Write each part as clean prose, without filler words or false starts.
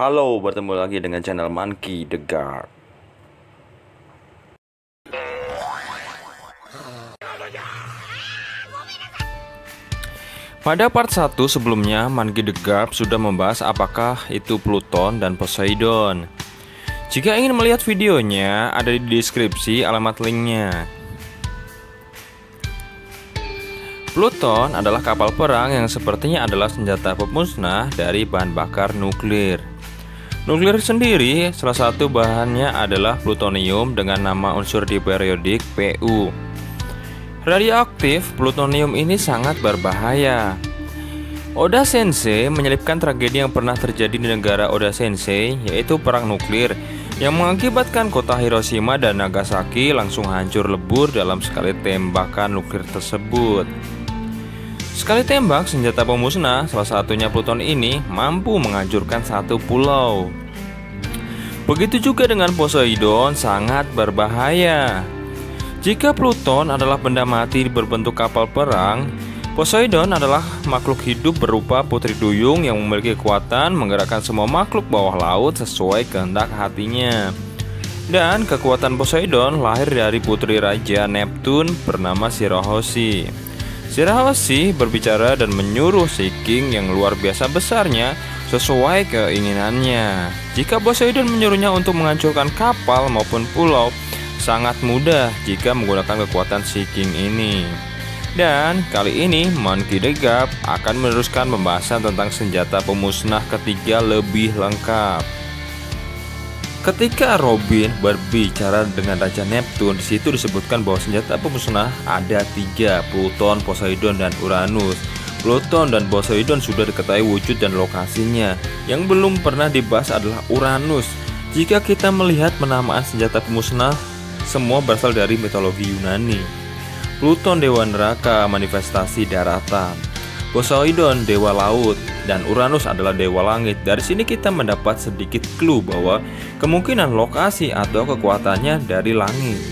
Halo, bertemu lagi dengan channel Monkey the Guard. Pada part 1 sebelumnya, Monkey the Guard sudah membahas apakah itu Pluton dan Poseidon. Jika ingin melihat videonya, ada di deskripsi alamat linknya. Pluton adalah kapal perang yang sepertinya adalah senjata pemusnah dari bahan bakar nuklir. Nuklir sendiri, salah satu bahannya adalah plutonium dengan nama unsur diperiodik Pu. Radioaktif, plutonium ini sangat berbahaya. Oda Sensei menyelipkan tragedi yang pernah terjadi di negara Oda Sensei, yaitu perang nuklir yang mengakibatkan kota Hiroshima dan Nagasaki langsung hancur lebur dalam sekali tembakan nuklir tersebut. Sekali tembak senjata pemusnah, salah satunya Pluton ini, mampu menghancurkan satu pulau. Begitu juga dengan Poseidon, sangat berbahaya. Jika Pluton adalah benda mati berbentuk kapal perang, Poseidon adalah makhluk hidup berupa putri duyung yang memiliki kekuatan menggerakkan semua makhluk bawah laut sesuai kehendak hatinya. Dan kekuatan Poseidon lahir dari putri raja Neptune bernama Shirahoshi. Shirahoshi berbicara dan menyuruh si King yang luar biasa besarnya sesuai keinginannya. Jika Poseidon menyuruhnya untuk menghancurkan kapal maupun pulau, sangat mudah jika menggunakan kekuatan si King ini. Dan kali ini Monkey the Guard akan meneruskan pembahasan tentang senjata pemusnah ketiga lebih lengkap. Ketika Robin berbicara dengan Raja Neptune, di situ disebutkan bahwa senjata pemusnah ada 3, Pluton, Poseidon, dan Uranus. Pluton dan Poseidon sudah diketahui wujud dan lokasinya. Yang belum pernah dibahas adalah Uranus. Jika kita melihat penamaan senjata pemusnah, semua berasal dari mitologi Yunani. Pluton dewa neraka, manifestasi daratan. Poseidon dewa laut, dan Uranus adalah dewa langit. Dari sini kita mendapat sedikit clue bahwa kemungkinan lokasi atau kekuatannya dari langit.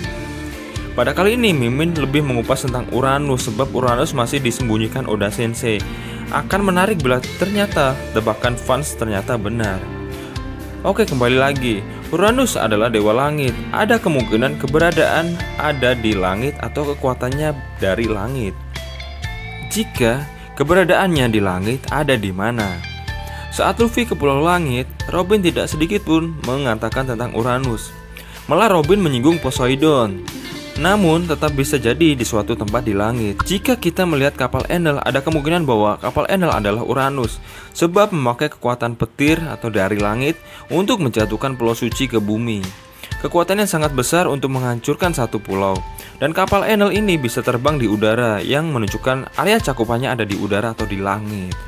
Pada kali ini Mimin lebih mengupas tentang Uranus sebab Uranus masih disembunyikan Oda Sensei. Akan menarik bila ternyata tebakan fans ternyata benar. Oke, kembali lagi. Uranus adalah dewa langit. Ada kemungkinan keberadaan ada di langit atau kekuatannya dari langit. Jika keberadaannya di langit ada di mana? Saat Luffy ke Pulau Langit, Robin tidak sedikit pun mengatakan tentang Uranus. Malah Robin menyinggung Poseidon. Namun tetap bisa jadi di suatu tempat di langit. Jika kita melihat kapal Enel, ada kemungkinan bahwa kapal Enel adalah Uranus, sebab memakai kekuatan petir atau dari langit untuk menjatuhkan pulau suci ke bumi. Kekuatannya sangat besar untuk menghancurkan satu pulau. Dan kapal Enel ini bisa terbang di udara, yang menunjukkan area cakupannya ada di udara atau di langit.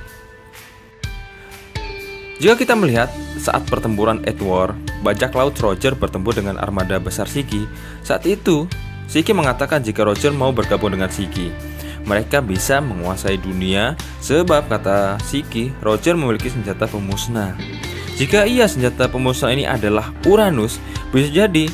Jika kita melihat saat pertempuran Edward, bajak laut Roger bertempur dengan armada besar Shiki. Saat itu, Shiki mengatakan jika Roger mau bergabung dengan Shiki, mereka bisa menguasai dunia, sebab kata Shiki, Roger memiliki senjata pemusnah. Jika iya senjata pemusnah ini adalah Uranus, bisa jadi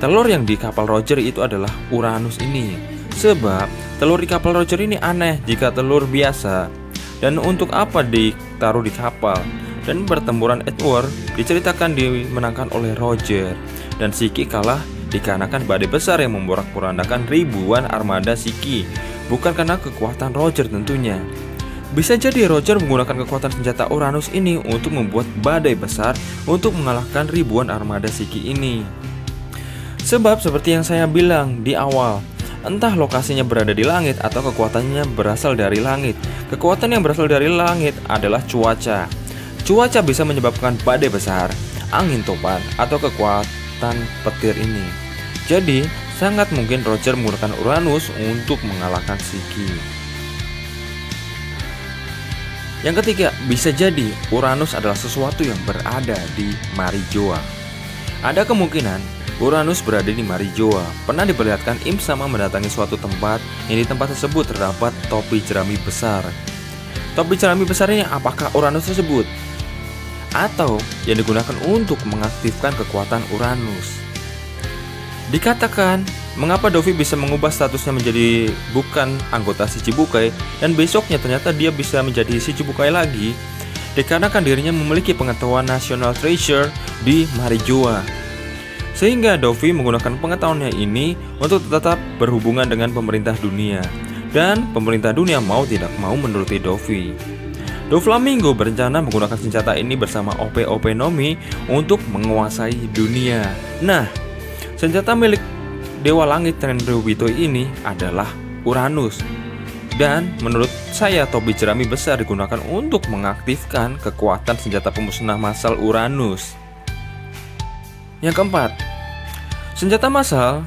telur yang di kapal Roger itu adalah Uranus ini. Sebab telur di kapal Roger ini aneh jika telur biasa. Dan untuk apa ditaruh di kapal? Dan pertempuran Edward diceritakan dimenangkan oleh Roger. Dan Shiki kalah dikarenakan badai besar yang memporak-porandakan ribuan armada Shiki. Bukan karena kekuatan Roger tentunya. Bisa jadi Roger menggunakan kekuatan senjata Uranus ini untuk membuat badai besar untuk mengalahkan ribuan armada Shiki ini. Sebab seperti yang saya bilang di awal, entah lokasinya berada di langit atau kekuatannya berasal dari langit. Kekuatan yang berasal dari langit adalah cuaca. Cuaca bisa menyebabkan badai besar, angin topan, atau kekuatan petir ini. Jadi, sangat mungkin Roger menggunakan Uranus untuk mengalahkan Shiki. Yang ketiga, bisa jadi Uranus adalah sesuatu yang berada di Marijoa. Ada kemungkinan Uranus berada di Marijoa. Pernah diperlihatkan Im Sama mendatangi suatu tempat, yang di tempat tersebut terdapat topi jerami besar. Topi jerami besar ini apakah Uranus tersebut? Atau yang digunakan untuk mengaktifkan kekuatan Uranus? Dikatakan, mengapa Dovi bisa mengubah statusnya menjadi bukan anggota Shichibukai dan besoknya ternyata dia bisa menjadi Shichibukai lagi? dikarenakan dirinya memiliki pengetahuan national treasure di Marijoa. Sehingga Dovi menggunakan pengetahuannya ini untuk tetap berhubungan dengan pemerintah dunia. Dan pemerintah dunia mau tidak mau menuruti Dovi. Doflamingo berencana menggunakan senjata ini bersama OP-OP Nomi untuk menguasai dunia. Nah, senjata milik Dewa Langit Tenryubito ini adalah Uranus. Dan menurut saya topi jerami besar digunakan untuk mengaktifkan kekuatan senjata pemusnah massal Uranus. Yang keempat, senjata massal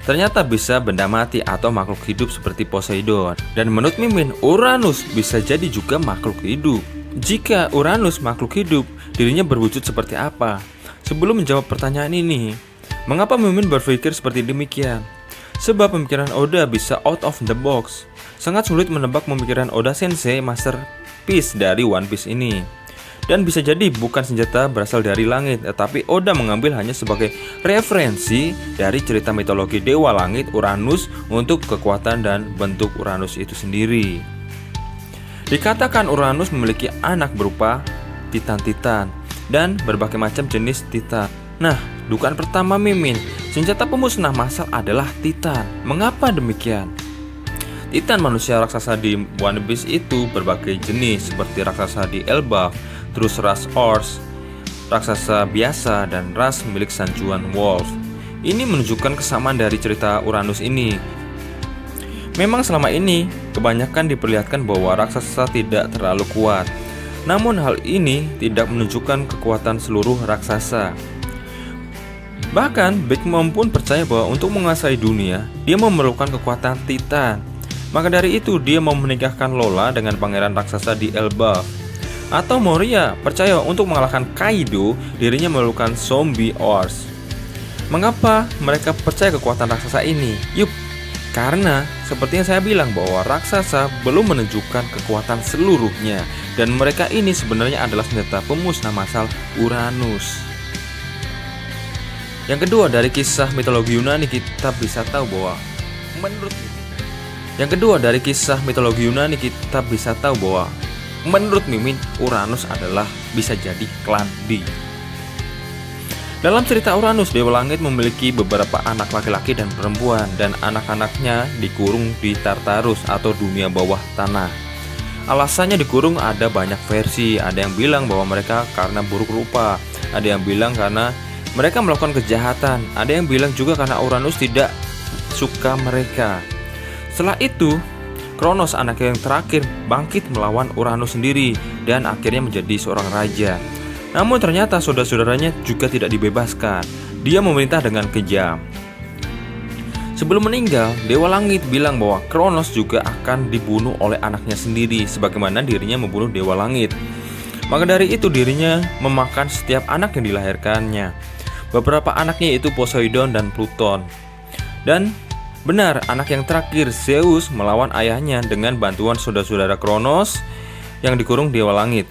ternyata bisa benda mati atau makhluk hidup seperti Poseidon. Dan menurut Mimin, Uranus bisa jadi juga makhluk hidup. Jika Uranus makhluk hidup, dirinya berwujud seperti apa? Sebelum menjawab pertanyaan ini, mengapa Mimin berpikir seperti demikian? Sebab pemikiran Oda bisa out of the box. Sangat sulit menebak pemikiran Oda Sensei masterpiece dari One Piece ini. Dan bisa jadi bukan senjata berasal dari langit, tetapi Oda mengambil hanya sebagai referensi dari cerita mitologi Dewa Langit Uranus untuk kekuatan dan bentuk Uranus itu sendiri. Dikatakan Uranus memiliki anak berupa Titan-Titan dan berbagai macam jenis Titan. Nah, dugaan pertama Mimin, senjata pemusnah massal adalah Titan. Mengapa demikian? Titan manusia raksasa di One Piece itu berbagai jenis, seperti raksasa di Elbaf, terus ras Ors, raksasa biasa, dan ras milik Sanjuan Wolf. Ini menunjukkan kesamaan dari cerita Uranus ini. Memang selama ini kebanyakan diperlihatkan bahwa raksasa tidak terlalu kuat. Namun hal ini tidak menunjukkan kekuatan seluruh raksasa. Bahkan Big Mom pun percaya bahwa untuk menguasai dunia, dia memerlukan kekuatan Titan. Maka dari itu dia mau menikahkan Lola dengan pangeran raksasa di Elbaf. Atau Moria percaya untuk mengalahkan Kaido, dirinya memerlukan zombie Ors. Mengapa mereka percaya kekuatan raksasa ini? Karena seperti yang saya bilang bahwa raksasa belum menunjukkan kekuatan seluruhnya. Dan mereka ini sebenarnya adalah senjata pemusnah massal Uranus. Yang kedua, dari kisah mitologi Yunani kita bisa tahu bahwa menurut Mimin, Uranus adalah bisa jadi klan D. Dalam cerita Uranus, Dewa Langit memiliki beberapa anak laki-laki dan perempuan, dan anak-anaknya dikurung di Tartarus atau dunia bawah tanah. Alasannya dikurung ada banyak versi. Ada yang bilang bahwa mereka karena buruk rupa, ada yang bilang karena mereka melakukan kejahatan, ada yang bilang juga karena Uranus tidak suka mereka. Setelah itu, Kronos anak yang terakhir bangkit melawan Uranus sendiri dan akhirnya menjadi seorang raja. Namun ternyata saudara-saudaranya juga tidak dibebaskan. Dia memerintah dengan kejam. Sebelum meninggal, Dewa Langit bilang bahwa Kronos juga akan dibunuh oleh anaknya sendiri, sebagaimana dirinya membunuh Dewa Langit. Maka dari itu dirinya memakan setiap anak yang dilahirkannya. Beberapa anaknya yaitu Poseidon dan Pluton. Dan benar, anak yang terakhir Zeus melawan ayahnya dengan bantuan saudara-saudara Kronos yang dikurung Dewa Langit.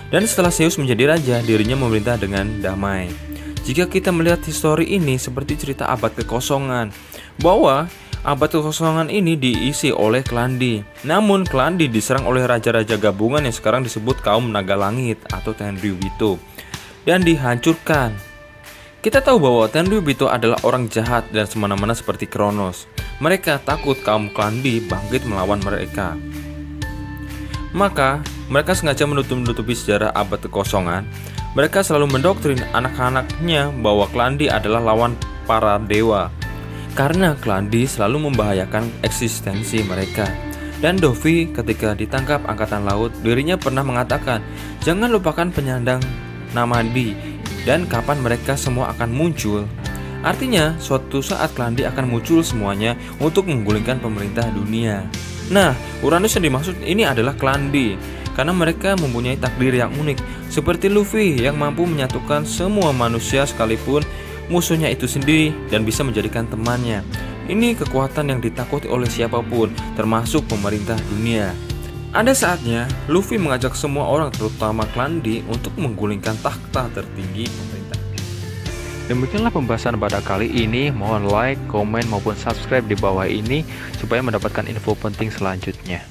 Dan setelah Zeus menjadi raja, dirinya memerintah dengan damai. Jika kita melihat histori ini seperti cerita abad kekosongan, bahwa abad kekosongan ini diisi oleh klan D. Namun klan D diserang oleh raja-raja gabungan yang sekarang disebut kaum naga langit atau Tenryubito dan dihancurkan. Kita tahu bahwa Tenryubito adalah orang jahat dan semena-mena seperti Kronos. Mereka takut kaum klan D bangkit melawan mereka. Maka mereka sengaja menutupi sejarah abad kekosongan. Mereka selalu mendoktrin anak-anaknya bahwa klan D adalah lawan para dewa, karena klan D selalu membahayakan eksistensi mereka. Dan Dovi ketika ditangkap angkatan laut, dirinya pernah mengatakan, jangan lupakan penyandang nama D dan kapan mereka semua akan muncul. Artinya suatu saat klan D akan muncul semuanya untuk menggulingkan pemerintah dunia. Nah, Uranus yang dimaksud ini adalah klan D, karena mereka mempunyai takdir yang unik, seperti Luffy yang mampu menyatukan semua manusia sekalipun musuhnya itu sendiri dan bisa menjadikan temannya. Ini kekuatan yang ditakuti oleh siapapun, termasuk pemerintah dunia. Ada saatnya Luffy mengajak semua orang, terutama klan D, untuk menggulingkan takhta tertinggi pemerintah. Demikianlah pembahasan pada kali ini. Mohon like, komen maupun subscribe di bawah ini supaya mendapatkan info penting selanjutnya.